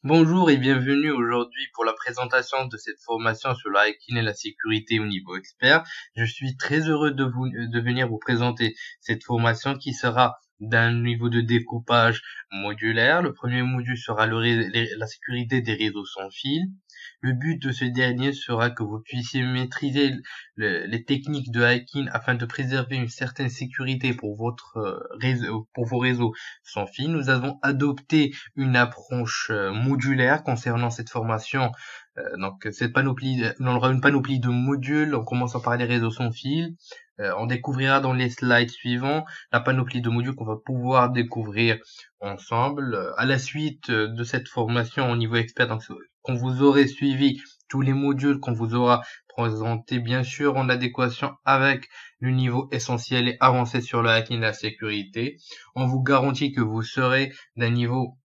Bonjour et bienvenue aujourd'hui pour la présentation de cette formation sur le hacking et la sécurité au niveau expert. Je suis très heureux de venir vous présenter cette formation qui sera d'un niveau de découpage modulaire. Le premier module sera la sécurité des réseaux sans fil. Le but de ce dernier sera que vous puissiez maîtriser les techniques de hacking afin de préserver une certaine sécurité pour pour vos réseaux sans fil. Nous avons adopté une approche modulaire concernant cette formation. Donc cette panoplie, on aura une panoplie de modules en commençant par les réseaux sans fil. On découvrira dans les slides suivants la panoplie de modules qu'on va pouvoir découvrir ensemble. À la suite de cette formation au niveau expert, donc quand vous aurez suivi tous les modules qu'on vous aura présentés, bien sûr, en adéquation avec le niveau essentiel et avancé sur le hacking et la sécurité, on vous garantit que vous serez d'un niveau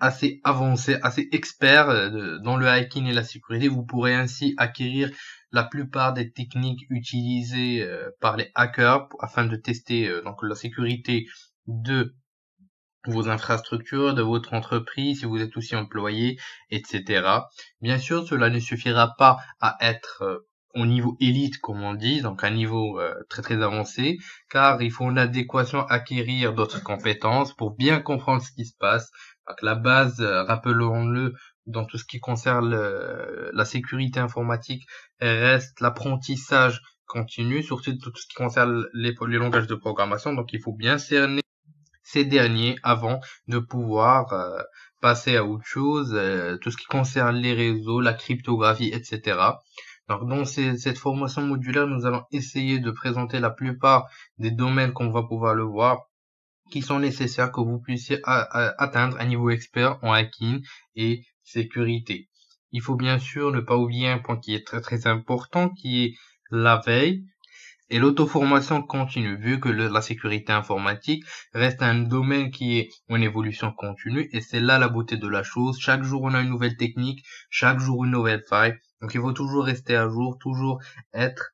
assez avancé, assez expert dans le hacking et la sécurité. Vous pourrez ainsi acquérir la plupart des techniques utilisées par les hackers afin de tester donc la sécurité de vos infrastructures, de votre entreprise, si vous êtes aussi employé, etc. Bien sûr, cela ne suffira pas à être au niveau élite, comme on dit, donc un niveau très très avancé, car il faut en adéquation acquérir d'autres compétences pour bien comprendre ce qui se passe. Donc la base, rappelons-le, dans tout ce qui concerne la sécurité informatique, reste l'apprentissage continu, surtout tout ce qui concerne les langages de programmation. Donc il faut bien cerner ces derniers avant de pouvoir passer à autre chose, tout ce qui concerne les réseaux, la cryptographie, etc. Donc dans cette formation modulaire, nous allons essayer de présenter la plupart des domaines qu'on va pouvoir le voir, qui sont nécessaires que vous puissiez atteindre un niveau expert en hacking et sécurité. Il faut bien sûr ne pas oublier un point qui est très très important, qui est la veille et l'auto-formation continue, vu que la sécurité informatique reste un domaine qui est en évolution continue, et c'est là la beauté de la chose. Chaque jour, on a une nouvelle technique, chaque jour, une nouvelle faille. Donc, il faut toujours rester à jour, toujours être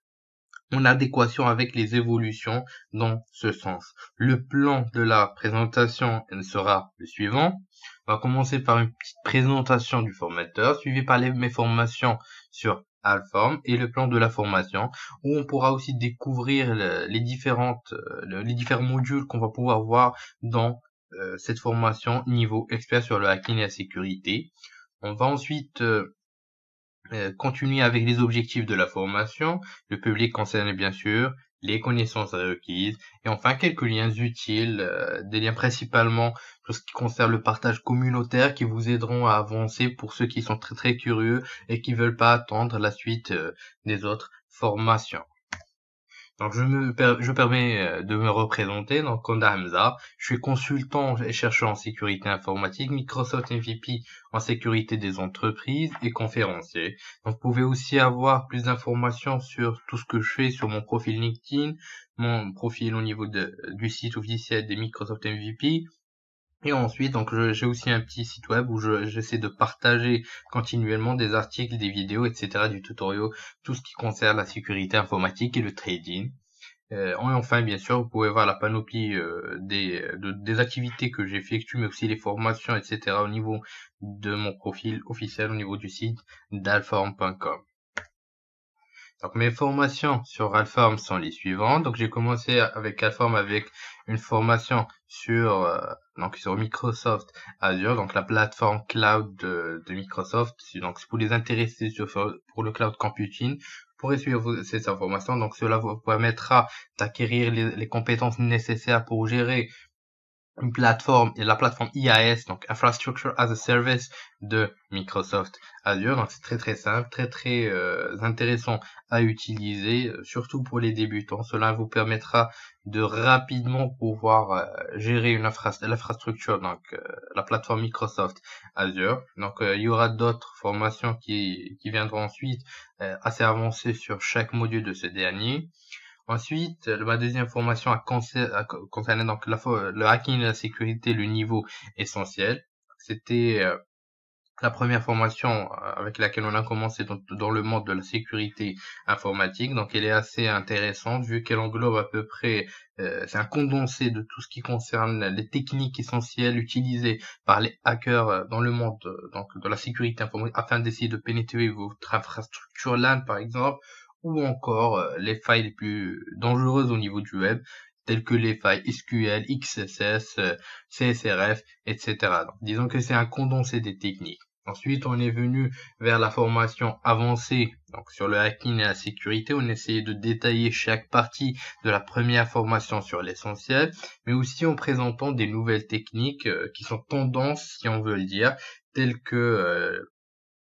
en adéquation avec les évolutions dans ce sens. Le plan de la présentation sera le suivant. On va commencer par une petite présentation du formateur, suivi par mes formations sur Alform et le plan de la formation, où on pourra aussi découvrir les différents modules qu'on va pouvoir voir dans cette formation niveau expert sur le hacking et la sécurité. On va ensuite continuer avec les objectifs de la formation, le public concerné bien sûr, les connaissances requises, et enfin quelques liens utiles, des liens principalement tout ce qui concerne le partage communautaire qui vous aideront à avancer pour ceux qui sont très très curieux et qui veulent pas attendre la suite des autres formations. Donc je permets de me représenter, donc Konda Hamza, je suis consultant et chercheur en sécurité informatique, Microsoft MVP en sécurité des entreprises et conférencier. Donc vous pouvez aussi avoir plus d'informations sur tout ce que je fais sur mon profil LinkedIn, mon profil au niveau du site officiel des Microsoft MVP. Et ensuite, donc j'ai aussi un petit site web où j'essaie de partager continuellement des articles, des vidéos, etc., du tutoriel, tout ce qui concerne la sécurité informatique et le trading. Et enfin, bien sûr, vous pouvez voir la panoplie des activités que j'effectue, mais aussi les formations, etc., au niveau de mon profil officiel, au niveau du site d'alform.com. Donc mes formations sur Alform sont les suivantes. Donc j'ai commencé avec Alform avec une formation sur Microsoft Azure, donc la plateforme cloud de Microsoft. Donc pour les intéressés pour le cloud computing, vous pourrez suivre ces informations. Donc cela vous permettra d'acquérir les compétences nécessaires pour gérer une plateforme et la plateforme IaaS, donc Infrastructure as a Service de Microsoft Azure. Donc c'est très très simple, très très intéressant à utiliser, surtout pour les débutants. Cela vous permettra de rapidement pouvoir gérer l'infrastructure, donc la plateforme Microsoft Azure. Donc il y aura d'autres formations qui viendront ensuite assez avancées sur chaque module de ce dernier. Ensuite, ma deuxième formation a concerné donc le hacking et la sécurité, le niveau essentiel. C'était la première formation avec laquelle on a commencé dans le monde de la sécurité informatique. Donc elle est assez intéressante vu qu'elle englobe à peu près, c'est un condensé de tout ce qui concerne les techniques essentielles utilisées par les hackers dans le monde donc de la sécurité informatique afin d'essayer de pénétrer votre infrastructure LAN par exemple, ou encore les failles les plus dangereuses au niveau du web, telles que les failles SQL, XSS, CSRF, etc. Donc, disons que c'est un condensé des techniques. Ensuite, on est venu vers la formation avancée, donc sur le hacking et la sécurité. On essayait de détailler chaque partie de la première formation sur l'essentiel, mais aussi en présentant des nouvelles techniques qui sont tendances, si on veut le dire, telles que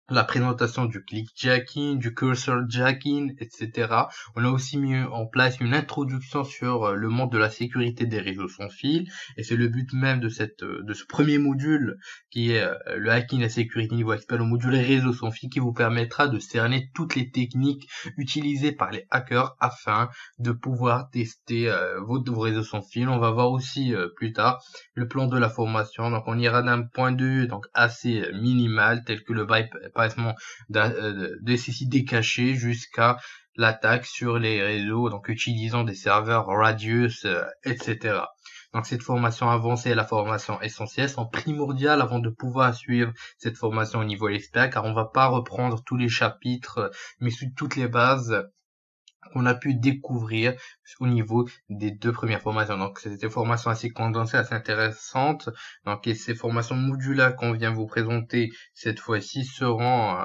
la présentation du clickjacking, du cursor jacking, etc. On a aussi mis en place une introduction sur le monde de la sécurité des réseaux sans fil, et c'est le but même de ce premier module qui est le hacking et la sécurité niveau expert, le module réseaux sans fil qui vous permettra de cerner toutes les techniques utilisées par les hackers afin de pouvoir tester vos réseaux sans fil. On va voir aussi plus tard le plan de la formation. Donc on ira d'un point de vue donc assez minimal tel que le bypassement de SSID cachés jusqu'à l'attaque sur les réseaux, donc utilisant des serveurs Radius, etc. Donc cette formation avancée et la formation essentielle sont primordiales avant de pouvoir suivre cette formation au niveau expert, car on va pas reprendre tous les chapitres, mais sur toutes les bases qu'on a pu découvrir au niveau des 2 premières formations. Donc, c'est des formations assez condensées, assez intéressantes. Donc, et ces formations modulaires qu'on vient vous présenter cette fois-ci seront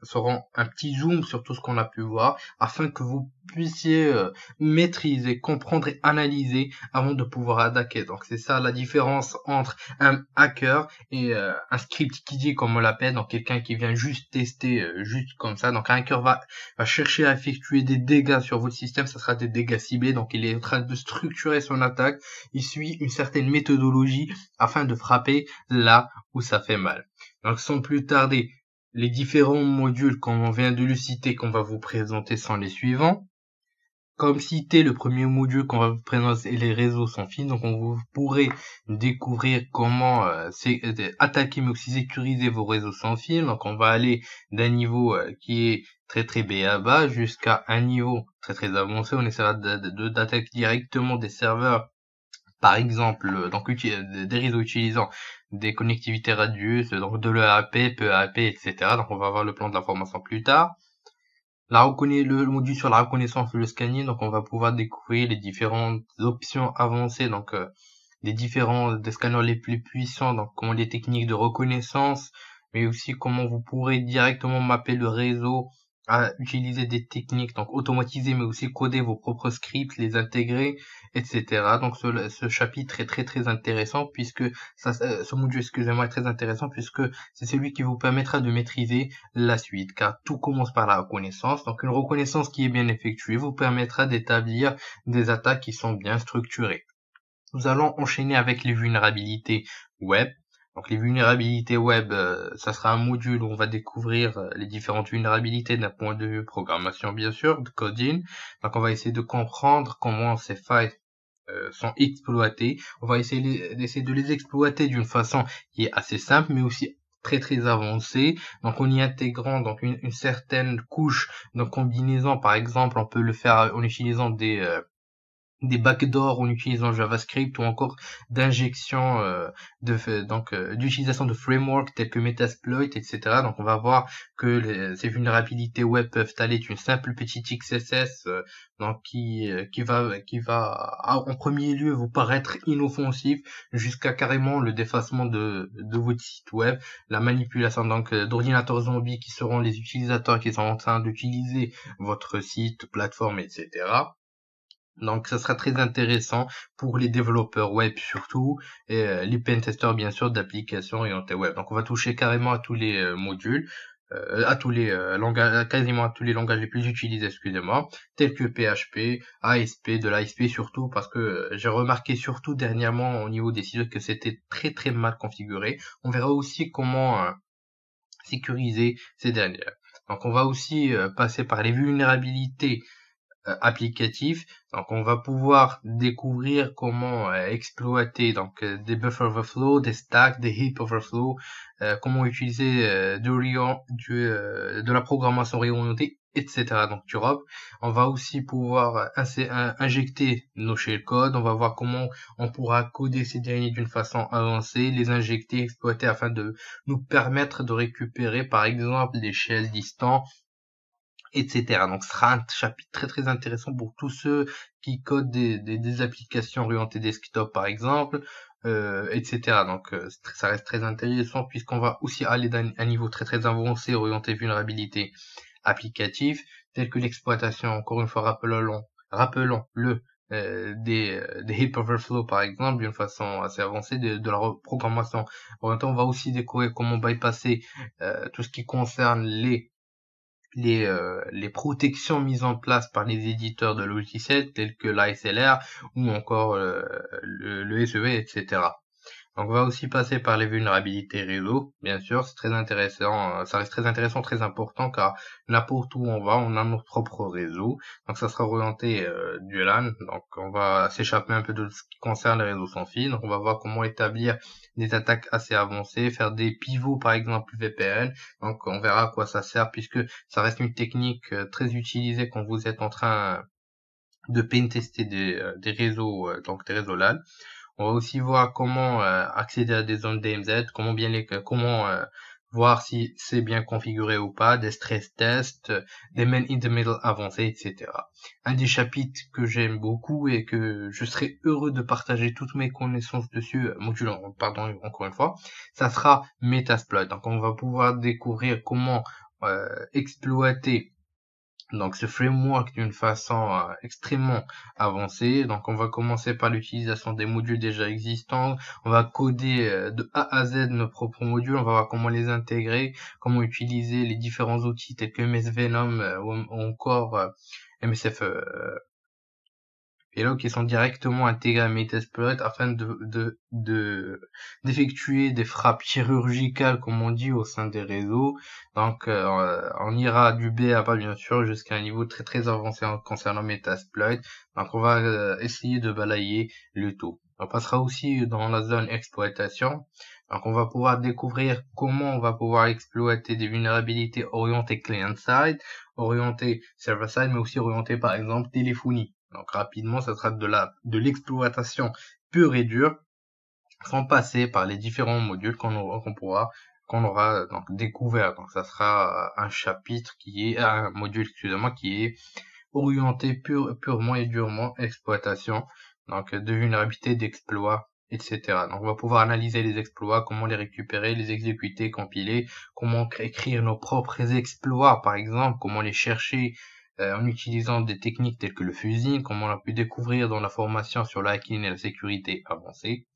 seront un petit zoom sur tout ce qu'on a pu voir afin que vous puissiez maîtriser, comprendre et analyser avant de pouvoir attaquer. Donc, c'est ça la différence entre un hacker et un script kiddie comme on l'appelle, donc quelqu'un qui vient juste tester juste comme ça. Donc, un hacker va chercher à effectuer des dégâts sur votre système, ça sera des dégâts ciblés, donc il est en train de structurer son attaque, il suit une certaine méthodologie afin de frapper là où ça fait mal. Donc sans plus tarder, les différents modules qu'on vient de le citer qu'on va vous présenter sont les suivants. Comme cité, le premier module qu'on va vous présenter est les réseaux sans fil. Donc, vous pourrez découvrir comment attaquer mais aussi sécuriser vos réseaux sans fil. Donc, on va aller d'un niveau qui est très très bas jusqu'à un niveau très très avancé. On essaiera d'attaquer directement des serveurs, par exemple, donc des réseaux utilisant des connectivités Radius, donc de l'EAP, PEAP, etc. Donc, on va voir le plan de la formation plus tard. Le module sur la reconnaissance et le scanning, donc on va pouvoir découvrir les différentes options avancées, donc des scanners les plus puissants, donc comment les techniques de reconnaissance, mais aussi comment vous pourrez directement mapper le réseau à utiliser des techniques, donc automatiser, mais aussi coder vos propres scripts, les intégrer, etc. Donc ce chapitre est très très intéressant puisque ce module, excusez-moi, est très intéressant puisque c'est celui qui vous permettra de maîtriser la suite, car tout commence par la reconnaissance. Donc une reconnaissance qui est bien effectuée vous permettra d'établir des attaques qui sont bien structurées. Nous allons enchaîner avec les vulnérabilités web. Donc les vulnérabilités web, ça sera un module où on va découvrir les différentes vulnérabilités d'un point de vue programmation bien sûr, de coding. Donc on va essayer de comprendre comment ces failles sont exploitées. On va essayer d'essayer de les exploiter d'une façon qui est assez simple mais aussi très très avancée. Donc en y intégrant donc une certaine couche de combinaison, par exemple on peut le faire en utilisant des backdoors en utilisant JavaScript ou encore d'injection d'utilisation de frameworks tels que Metasploit, etc. Donc on va voir que ces vulnérabilités web peuvent aller d'une simple petite XSS donc qui va en premier lieu vous paraître inoffensif jusqu'à carrément le défacement de votre site web, la manipulation donc d'ordinateurs zombies qui seront les utilisateurs qui sont en train d'utiliser votre site, plateforme, etc. Donc, ça sera très intéressant pour les développeurs web surtout, et les pentesters bien sûr d'applications orientées web. Donc, on va toucher carrément à tous les modules, à tous les langages, quasiment à tous les langages les plus utilisés, excusez-moi, tels que PHP, ASP, de l'ASP surtout, parce que j'ai remarqué surtout dernièrement au niveau des sites que c'était très très mal configuré. On verra aussi comment sécuriser ces dernières. Donc, on va aussi passer par les vulnérabilités applicatif. Donc on va pouvoir découvrir comment exploiter donc des buffer overflow, des stacks, des heap overflow, comment utiliser de la programmation réorientée, etc. Donc du ROP. On va aussi pouvoir injecter nos shellcodes. On va voir comment on pourra coder ces derniers d'une façon avancée, les injecter, exploiter afin de nous permettre de récupérer par exemple des shells distants, etc. Donc ce sera un chapitre très très intéressant pour tous ceux qui codent des applications orientées desktop par exemple, etc. Donc ça reste très intéressant puisqu'on va aussi aller d'un niveau très très avancé orienté vulnérabilité applicative, tel que l'exploitation, encore une fois rappelons-le, des heap overflow par exemple, d'une façon assez avancée, de la programmation orientée. On va aussi découvrir comment bypasser tout ce qui concerne les protections mises en place par les éditeurs de logiciels tels que l'ASLR ou encore le SEV, etc. Donc on va aussi passer par les vulnérabilités réseau, bien sûr, c'est très intéressant, ça reste très intéressant, très important car n'importe où on va, on a notre propre réseau. Donc ça sera orienté du LAN, donc on va s'échapper un peu de ce qui concerne les réseaux sans fil. Donc on va voir comment établir des attaques assez avancées, faire des pivots par exemple VPN. Donc on verra à quoi ça sert puisque ça reste une technique très utilisée quand vous êtes en train de pentester des réseaux, donc des réseaux LAN. On va aussi voir comment accéder à des zones DMZ, comment voir si c'est bien configuré ou pas, des stress tests, des man in the middle avancés, etc. Un des chapitres que j'aime beaucoup et que je serai heureux de partager toutes mes connaissances dessus, pardon, encore une fois, ça sera Metasploit. Donc on va pouvoir découvrir comment exploiter donc ce framework d'une façon extrêmement avancée. Donc on va commencer par l'utilisation des modules déjà existants. On va coder de A à Z nos propres modules. On va voir comment les intégrer, comment utiliser les différents outils tels que MS Venom ou encore MSF Hello qui sont directement intégrés à Metasploit afin d'effectuer des frappes chirurgicales, comme on dit, au sein des réseaux. Donc, on ira du B à bas, bien sûr, jusqu'à un niveau très très avancé concernant Metasploit. Donc, on va essayer de balayer le tout. On passera aussi dans la zone exploitation. Donc, on va pouvoir découvrir comment on va pouvoir exploiter des vulnérabilités orientées client-side, orientées server-side, mais aussi orientées, par exemple, téléphonie. Donc rapidement, ça sera de l'exploitation pure et dure, sans passer par les différents modules qu'on aura donc découvert. Donc ça sera un module, excusez-moi, qui est orienté purement et durement exploitation, donc de vulnérabilité, d'exploits, etc. Donc on va pouvoir analyser les exploits, comment les récupérer, les exécuter, compiler, comment écrire nos propres exploits, par exemple, comment les chercher en utilisant des techniques telles que le fuzzing, comme on a pu découvrir dans la formation sur le hacking et la sécurité avancée.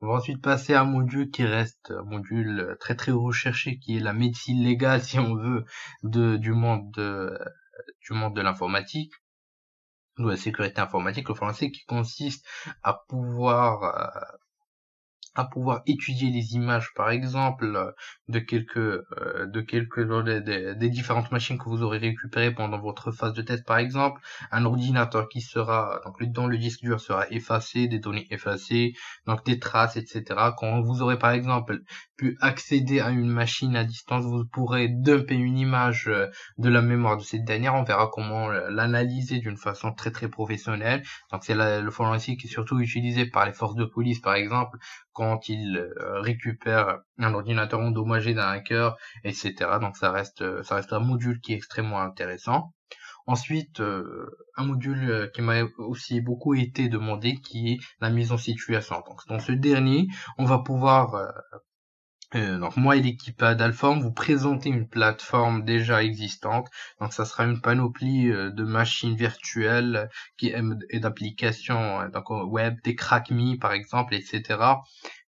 On va ensuite passer à un module qui reste un module très très recherché, qui est la médecine légale, si on veut, du monde de l'informatique, ou de la sécurité informatique, le français, qui consiste à pouvoir étudier les images, par exemple, des différentes machines que vous aurez récupérées pendant votre phase de test, par exemple, un ordinateur qui sera, donc dont le disque dur sera effacé, des données effacées, donc des traces, etc. Quand vous aurez, par exemple, pu accéder à une machine à distance, vous pourrez dumper une image de la mémoire de cette dernière. On verra comment l'analyser d'une façon très très professionnelle. Donc c'est le forensique qui est surtout utilisé par les forces de police, par exemple, quand ils récupèrent un ordinateur endommagé d'un hacker, etc. Donc ça reste un module qui est extrêmement intéressant. Ensuite, un module qui m'a aussi beaucoup été demandé, qui est la mise en situation. Donc dans ce dernier, on va pouvoir donc moi et l'équipe Adalform vous présenter une plateforme déjà existante. Donc ça sera une panoplie de machines virtuelles et d'applications donc web, des CrackMe par exemple, etc.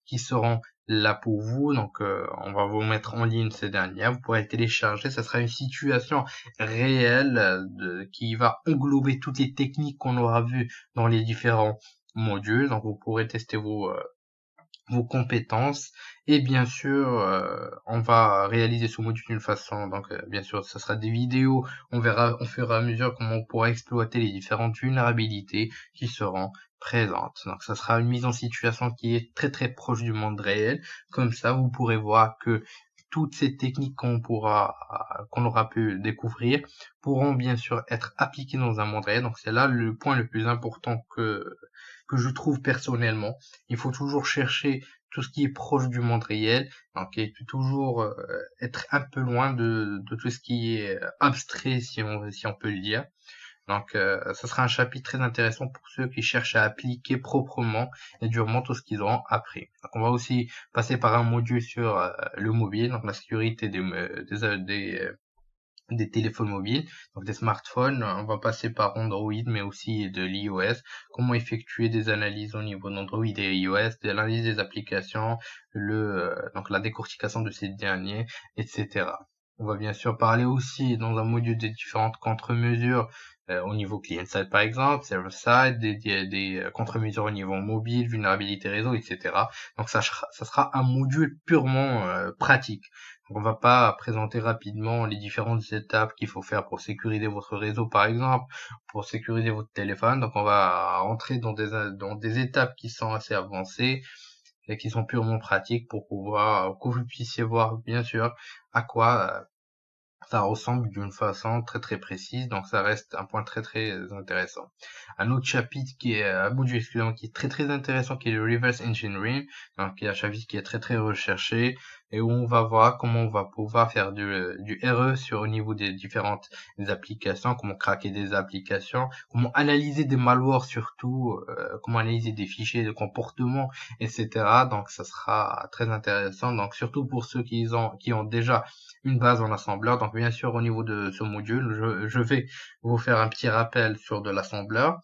qui seront là pour vous. Donc on va vous mettre en ligne ces dernières. Vous pourrez télécharger. Ça sera une situation réelle qui va englober toutes les techniques qu'on aura vues dans les différents modules. Donc vous pourrez tester vos compétences et bien sûr on va réaliser ce module d'une façon donc bien sûr ce sera des vidéos, on verra au fur et à mesure comment on pourra exploiter les différentes vulnérabilités qui seront présentes. Donc ça sera une mise en situation qui est très très proche du monde réel, comme ça vous pourrez voir que toutes ces techniques qu'on aura pu découvrir pourront bien sûr être appliquées dans un monde réel. Donc c'est là le point le plus important que je trouve personnellement. Il faut toujours chercher tout ce qui est proche du monde réel, donc et toujours être un peu loin de tout ce qui est abstrait, si on peut le dire. Donc, ça sera un chapitre très intéressant pour ceux qui cherchent à appliquer proprement et durement tout ce qu'ils auront appris. Donc, on va aussi passer par un module sur le mobile, donc la sécurité des téléphones mobiles, donc des smartphones. On va passer par Android, mais aussi de l'iOS. Comment effectuer des analyses au niveau d'Android et iOS, de l'analyse des applications, donc la décortication de ces derniers, etc. On va bien sûr parler aussi dans un module des différentes contre-mesures au niveau client-side par exemple, server-side, des contre-mesures au niveau mobile, vulnérabilité réseau, etc. Donc ça sera un module purement pratique. On va pas présenter rapidement les différentes étapes qu'il faut faire pour sécuriser votre réseau, par exemple, pour sécuriser votre téléphone. Donc, on va rentrer dans des étapes qui sont assez avancées et qui sont purement pratiques pour pouvoir, que vous puissiez voir, bien sûr, à quoi ça ressemble d'une façon très très précise, donc ça reste un point très très intéressant. Un autre chapitre qui est un module excusez-moi, qui est très très intéressant, qui est le reverse engineering, donc qui est un chapitre qui est très très recherché et où on va voir comment on va pouvoir faire du RE sur au niveau des différentes applications, comment craquer des applications, comment analyser des malwares surtout, comment analyser des fichiers de comportement, etc. Donc ça sera très intéressant, donc surtout pour ceux qui ont déjà une base en assembleur. Donc bien sûr au niveau de ce module, je vais vous faire un petit rappel sur de l'assembleur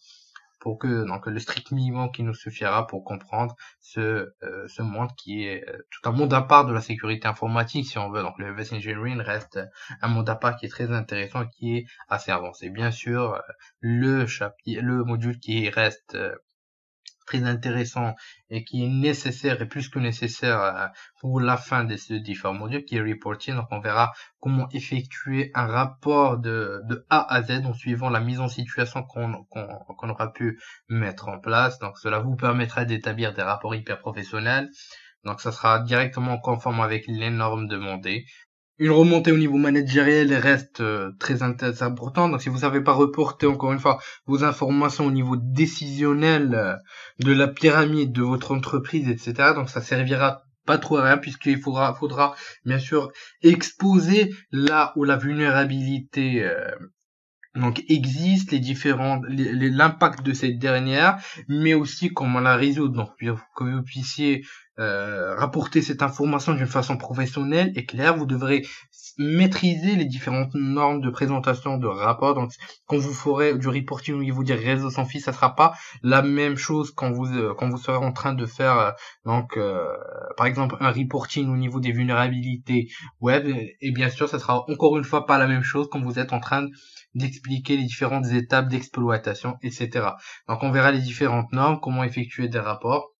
pour que donc le strict minimum qui nous suffira pour comprendre ce monde qui est tout un monde à part de la sécurité informatique si on veut. Donc le reverse engineering reste un monde à part qui est très intéressant et qui est assez avancé. Bien sûr le module qui reste très intéressant et qui est nécessaire et plus que nécessaire pour la fin de ces différents modules qui est reporting. Donc on verra comment effectuer un rapport de A à Z en suivant la mise en situation qu'on aura pu mettre en place. Donc cela vous permettra d'établir des rapports hyper professionnels. Donc ça sera directement conforme avec les normes demandées. Une remontée au niveau managériel reste très importante. Donc, si vous savez pas reporter encore une fois vos informations au niveau décisionnel de la pyramide de votre entreprise, etc. Donc, ça servira pas trop à rien puisqu'il faudra bien sûr exposer là où la vulnérabilité donc existe, l'impact de cette dernière, mais aussi comment la résoudre. Donc que vous puissiez rapporter cette information d'une façon professionnelle et claire, vous devrez maîtriser les différentes normes de présentation de rapport. Donc quand vous ferez du reporting au niveau des réseaux sans fil, ça sera pas la même chose quand vous serez en train de faire par exemple un reporting au niveau des vulnérabilités web. Et bien sûr, ça sera encore une fois pas la même chose quand vous êtes en train d'expliquer les différentes étapes d'exploitation, etc. Donc on verra les différentes normes, comment effectuer des rapports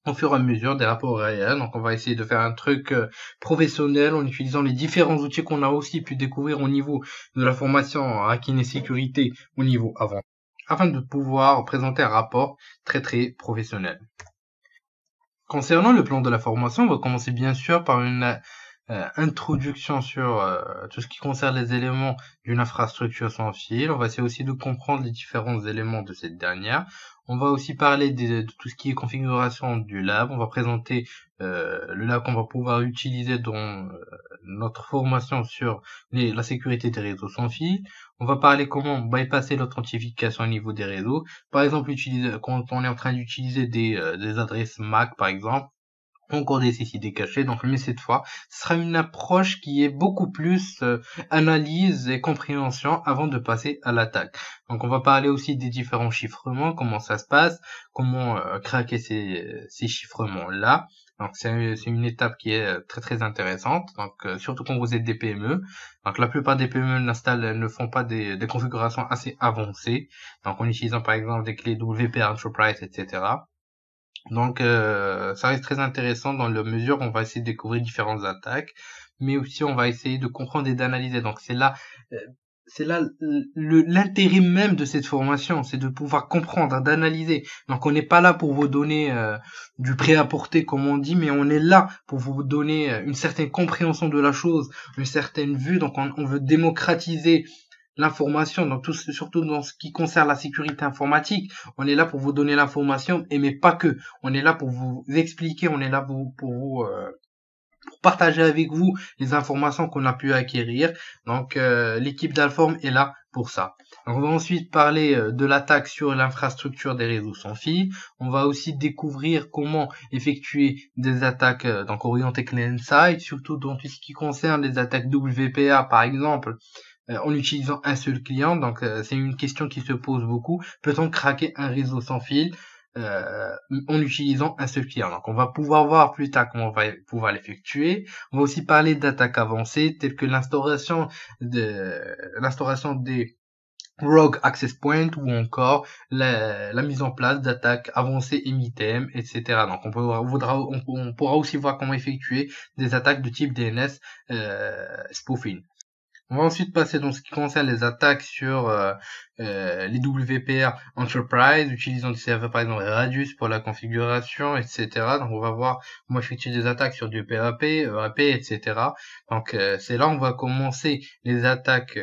au fur et à mesure, des rapports réels. Donc on va essayer de faire un truc professionnel en utilisant les différents outils qu'on a aussi pu découvrir au niveau de la formation en hacking et sécurité au niveau avant, afin de pouvoir présenter un rapport très très professionnel. Concernant le plan de la formation, on va commencer bien sûr par une introduction sur tout ce qui concerne les éléments d'une infrastructure sans fil. On va essayer aussi de comprendre les différents éléments de cette dernière. On va aussi parler de tout ce qui est configuration du lab. On va présenter le lab qu'on va pouvoir utiliser dans notre formation sur la sécurité des réseaux sans fil. On va parler comment bypasser l'authentification au niveau des réseaux. Par exemple, quand on est en train d'utiliser des adresses MAC, par exemple, encore des CCD cachés, donc mais cette fois, ce sera une approche qui est beaucoup plus analyse et compréhension avant de passer à l'attaque. Donc on va parler aussi des différents chiffrements, comment ça se passe, comment craquer ces chiffrements-là. Donc c'est une étape qui est très très intéressante, donc surtout quand vous êtes des PME. Donc la plupart des PME ne font pas des configurations assez avancées, donc en utilisant par exemple des clés WP Enterprise, etc. Donc, ça reste très intéressant dans la mesure où on va essayer de découvrir différentes attaques, mais aussi on va essayer de comprendre et d'analyser. Donc, euh, c'est là l'intérêt même de cette formation, c'est de pouvoir comprendre, d'analyser. Donc, on n'est pas là pour vous donner du prêt-à-porter, comme on dit, mais on est là pour vous donner une certaine compréhension de la chose, une certaine vue. Donc, on veut démocratiser l'information, donc surtout dans ce qui concerne la sécurité informatique. On est là pour vous donner l'information, mais pas que. On est là pour vous expliquer, on est là pour partager avec vous les informations qu'on a pu acquérir. Donc l'équipe d'Alform est là pour ça. Donc, on va ensuite parler de l'attaque sur l'infrastructure des réseaux sans fil. On va aussi découvrir comment effectuer des attaques donc orientées client-side, surtout dans tout ce qui concerne les attaques WPA par exemple, en utilisant un seul client. Donc c'est une question qui se pose beaucoup. Peut-on craquer un réseau sans fil en utilisant un seul client? Donc on va pouvoir voir plus tard comment on va pouvoir l'effectuer. On va aussi parler d'attaques avancées telles que l'instauration des Rogue Access Point ou encore la mise en place d'attaques avancées MITM, etc. Donc on pourra aussi voir comment effectuer des attaques de type DNS spoofing. On va ensuite passer dans ce qui concerne les attaques sur les WPA Enterprise, utilisant des serveurs par exemple Radius pour la configuration, etc. Donc on va voir comment effectuer des attaques sur du PAP, EAP, etc. Donc c'est là où on va commencer les attaques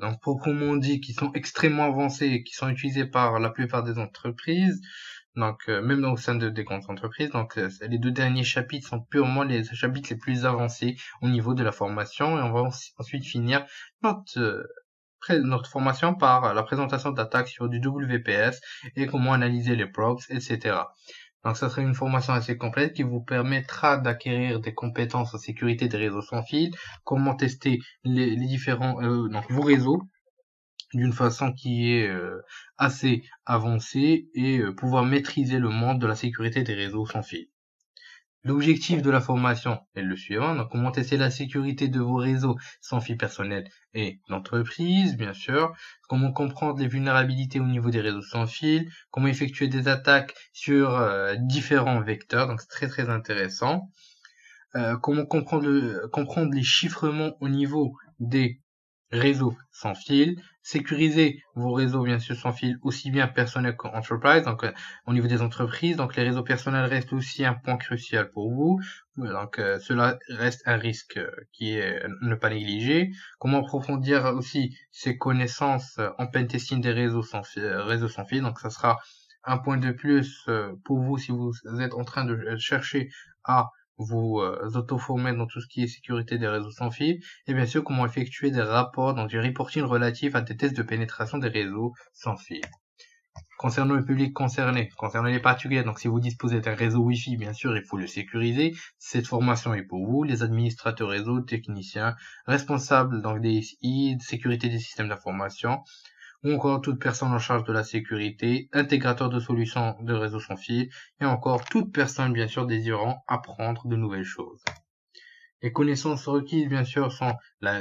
donc proprement dit qui sont extrêmement avancées et qui sont utilisées par la plupart des entreprises. Donc même au sein des grandes entreprises. Donc les deux derniers chapitres sont purement les chapitres les plus avancés au niveau de la formation, et on va ensuite finir notre formation par la présentation d'attaques sur du WPS et comment analyser les proxys, etc. Donc ça sera une formation assez complète qui vous permettra d'acquérir des compétences en sécurité des réseaux sans fil, comment tester les différents donc vos réseaux d'une façon qui est assez avancée, et pouvoir maîtriser le monde de la sécurité des réseaux sans fil. L'objectif de la formation est le suivant: donc comment tester la sécurité de vos réseaux sans fil personnel et d'entreprise, bien sûr, comment comprendre les vulnérabilités au niveau des réseaux sans fil, comment effectuer des attaques sur différents vecteurs, donc c'est très très intéressant, comment comprendre les chiffrements au niveau des réseaux sans fil, sécuriser vos réseaux bien sûr sans fil, aussi bien personnel qu'entreprise, donc au niveau des entreprises. Donc les réseaux personnels restent aussi un point crucial pour vous, donc cela reste un risque qui est ne pas négliger. Comment approfondir aussi ses connaissances en pentesting des réseaux sans fil, donc ça sera un point de plus pour vous si vous êtes en train de chercher à vous auto-former dans tout ce qui est sécurité des réseaux sans fil, et bien sûr comment effectuer des rapports, donc du reporting relatif à des tests de pénétration des réseaux sans fil. Concernant le public concerné, concernant les particuliers, donc si vous disposez d'un réseau Wi-Fi, bien sûr, il faut le sécuriser. Cette formation est pour vous, les administrateurs réseau, techniciens, responsables donc des SI, sécurité des systèmes d'information, ou encore toute personne en charge de la sécurité, intégrateur de solutions de réseau sans fil, et encore toute personne bien sûr désirant apprendre de nouvelles choses. Les connaissances requises bien sûr sont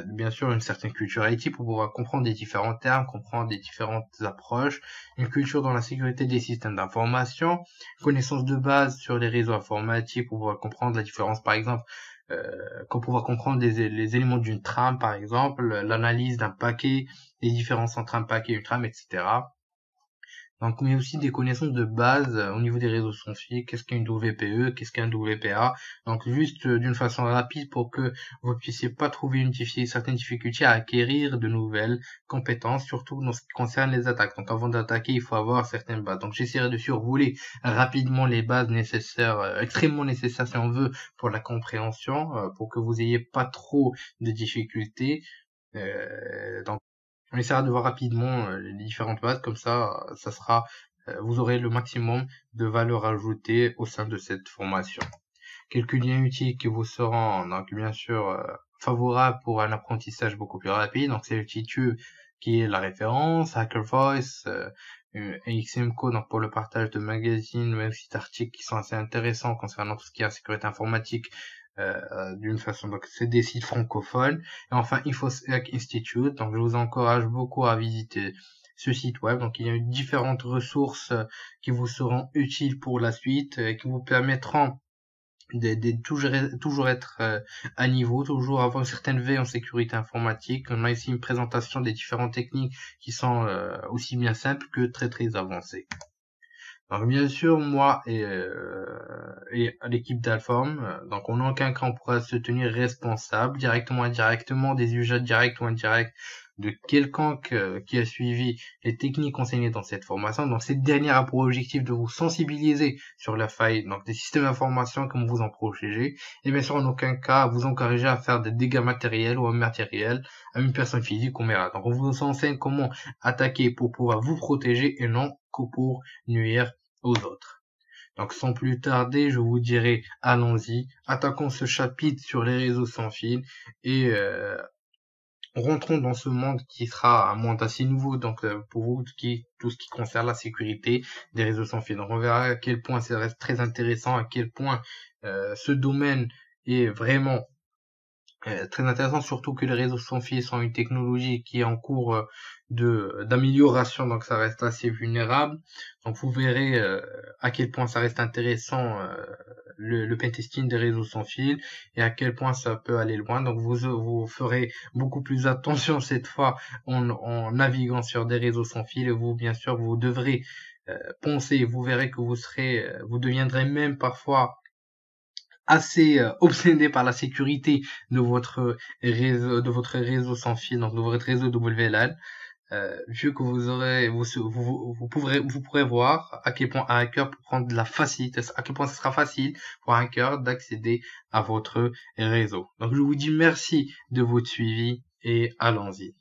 bien sûr une certaine culture IT pour pouvoir comprendre des différents termes, comprendre des différentes approches, une culture dans la sécurité des systèmes d'information, connaissances de base sur les réseaux informatiques pour pouvoir comprendre la différence par exemple, pour pouvoir comprendre les éléments d'une trame par exemple, l'analyse d'un paquet, les différences entre un paquet et une trame, etc. Donc, mais aussi des connaissances de base au niveau des réseaux sans fil. Qu'est-ce qu'un WPE, qu'est-ce qu'un WPA? Donc, juste d'une façon rapide pour que vous puissiez pas trouver certaines difficultés à acquérir de nouvelles compétences, surtout dans ce qui concerne les attaques. Donc, avant d'attaquer, il faut avoir certaines bases. Donc, j'essaierai de survoler rapidement les bases nécessaires, extrêmement nécessaires si on veut, pour la compréhension, pour que vous ayez pas trop de difficultés. Donc, on essaiera de voir rapidement les différentes bases, comme ça, vous aurez le maximum de valeur ajoutée au sein de cette formation. Quelques liens utiles qui vous seront donc bien sûr favorables pour un apprentissage beaucoup plus rapide. Donc c'est le YouTube qui est la référence, Hacker Voice, et XMCO donc pour le partage de magazines, même si d'articles qui sont assez intéressants concernant tout ce qui est sécurité informatique, d'une façon, donc c'est des sites francophones. Et enfin InfoSec Institute, donc je vous encourage beaucoup à visiter ce site web. Donc il y a différentes ressources qui vous seront utiles pour la suite, qui vous permettront de toujours être à niveau, toujours avoir une certaine veille en sécurité informatique. On a ici une présentation des différentes techniques qui sont aussi bien simples que très avancées. Donc bien sûr, moi et l'équipe d'Alform, donc en aucun cas on pourra se tenir responsable directement ou indirectement des usages directs ou indirects de quelconque qui a suivi les techniques enseignées dans cette formation. Donc cette dernière a pour objectif de vous sensibiliser sur la faille donc des systèmes d'information comme vous en protégez, et bien sûr en aucun cas vous encourager à faire des dégâts matériels ou immatériels à une personne physique ou morale. Donc on vous enseigne comment attaquer pour pouvoir vous protéger et non que pour nuire aux autres. Donc sans plus tarder, je vous dirai, allons-y, attaquons ce chapitre sur les réseaux sans fil et rentrons dans ce monde qui sera un monde assez nouveau donc pour vous, tout ce qui concerne la sécurité des réseaux sans fil. Donc on verra à quel point ça reste très intéressant, à quel point ce domaine est vraiment très intéressant, surtout que les réseaux sans fil sont une technologie qui est en cours d'amélioration, donc ça reste assez vulnérable. Donc vous verrez à quel point ça reste intéressant le pentesting des réseaux sans fil et à quel point ça peut aller loin. Donc vous ferez beaucoup plus attention cette fois en naviguant sur des réseaux sans fil, et vous bien sûr vous devrez penser, vous verrez que vous deviendrez même parfois assez obsédé par la sécurité de votre réseau sans fil, donc de votre réseau WLAN, vu que vous pourrez voir à quel point un hacker peut prendre de la facilité, à quel point ce sera facile pour un hacker d'accéder à votre réseau. Donc je vous dis merci de votre suivi et allons-y.